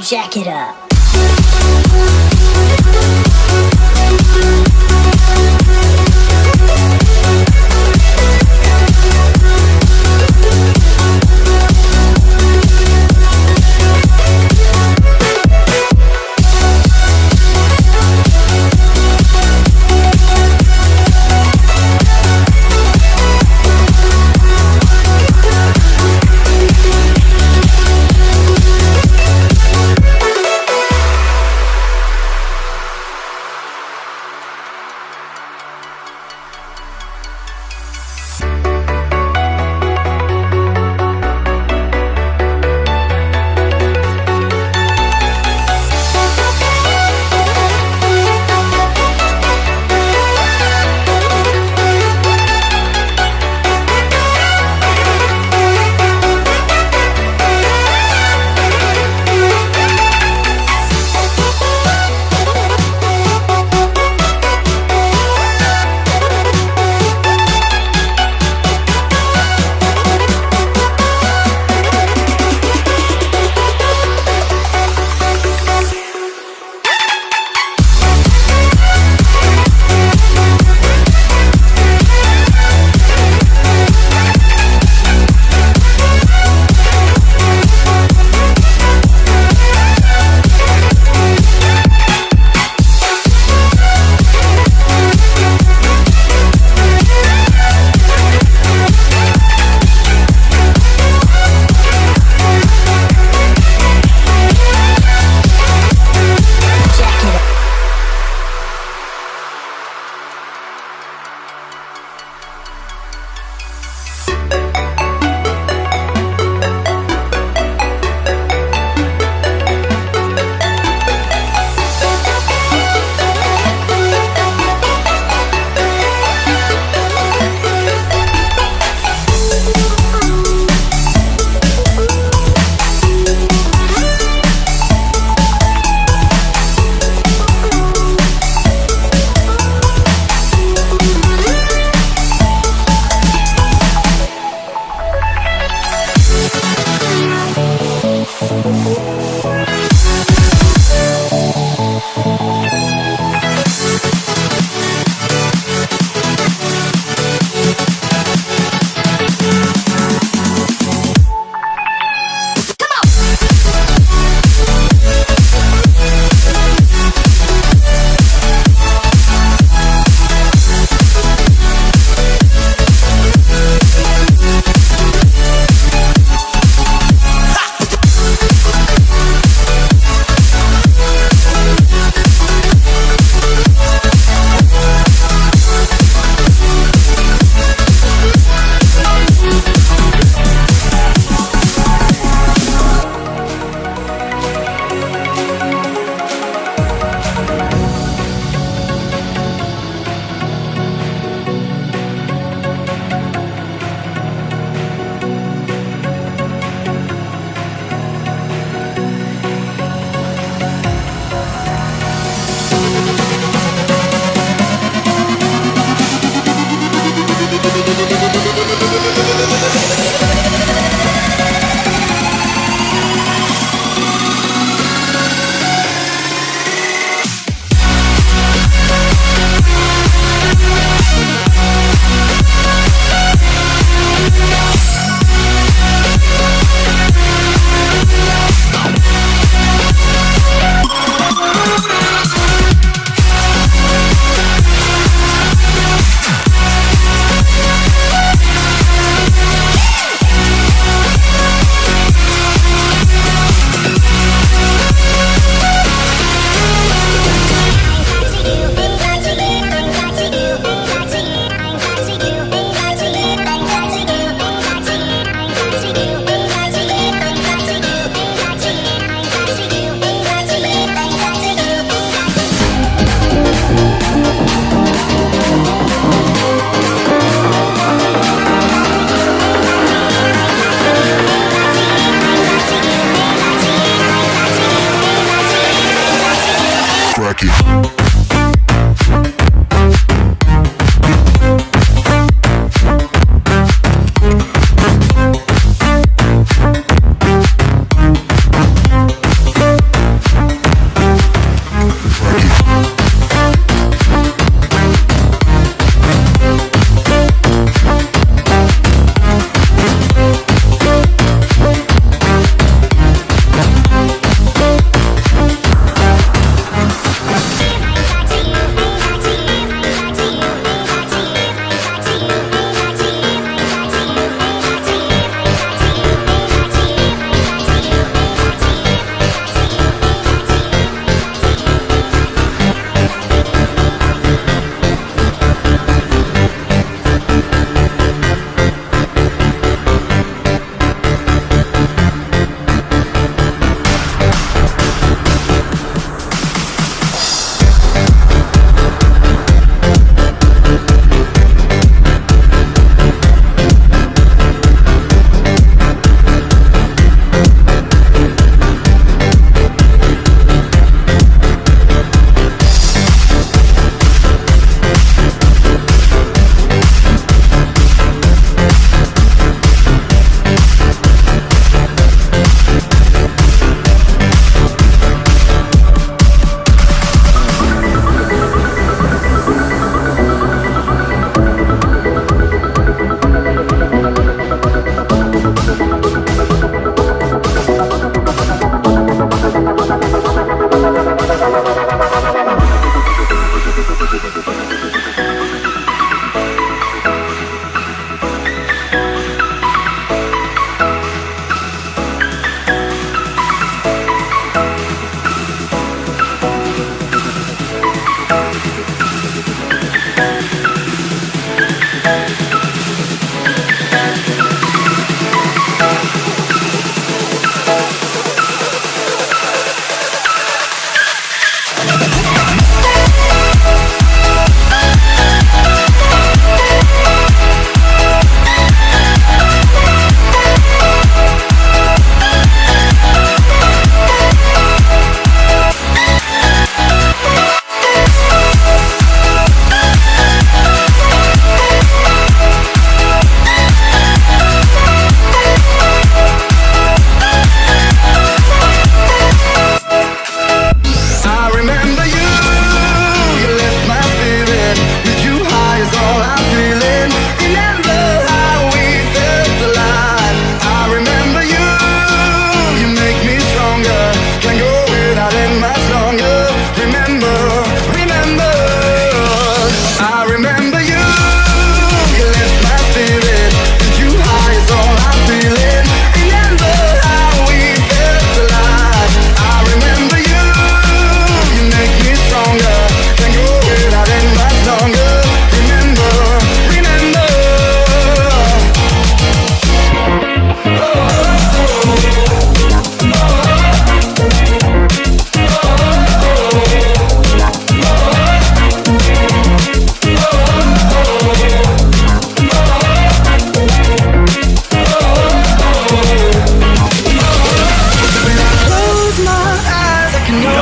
Jack it up.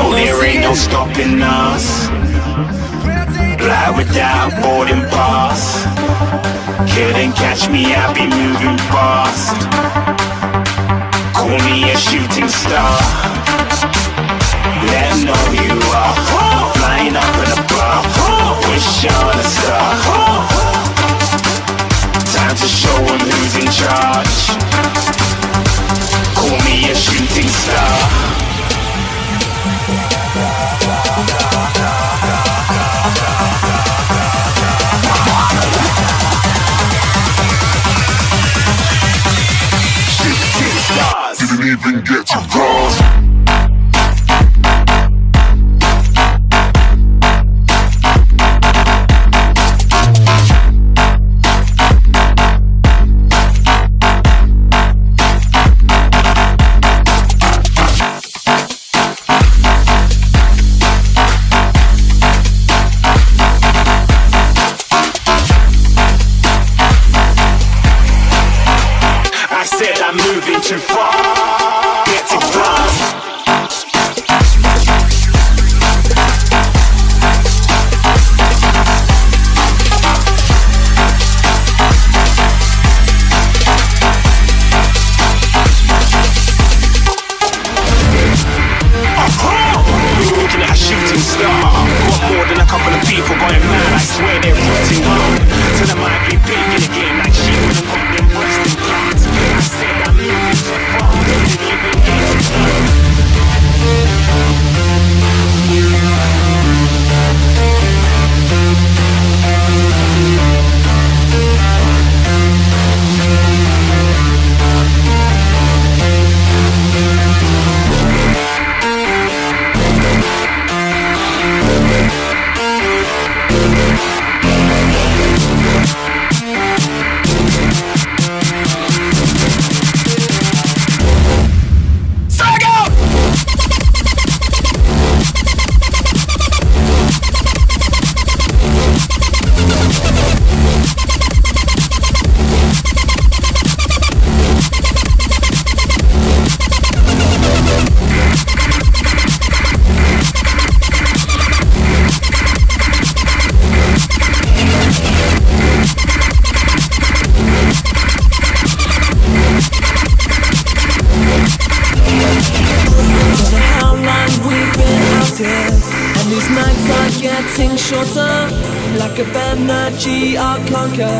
No, there ain't no stopping us. Fly without boarding pass. Couldn't catch me, I be moving fast. Call me a shooting star. Let 'em know who you are. Flying up in a bar. Wish on a star. Time to show 'em who's in charge. Call me a shooting star. Didn't even get to cross. I said I'm moving too far. Get to class. Looking at a shooting star. Got more than a couple of people going mad. I swear they're rooting on. So they might be big in the game like she would've got them breast implants. I said I'm moving too far. Didn't even get to start. And these nights are getting shorter, like a energy I'll conquer.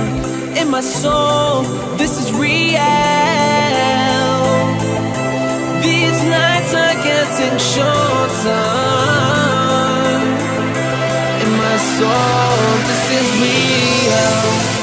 In my soul, this is real. These nights are getting shorter. In my soul, this is real.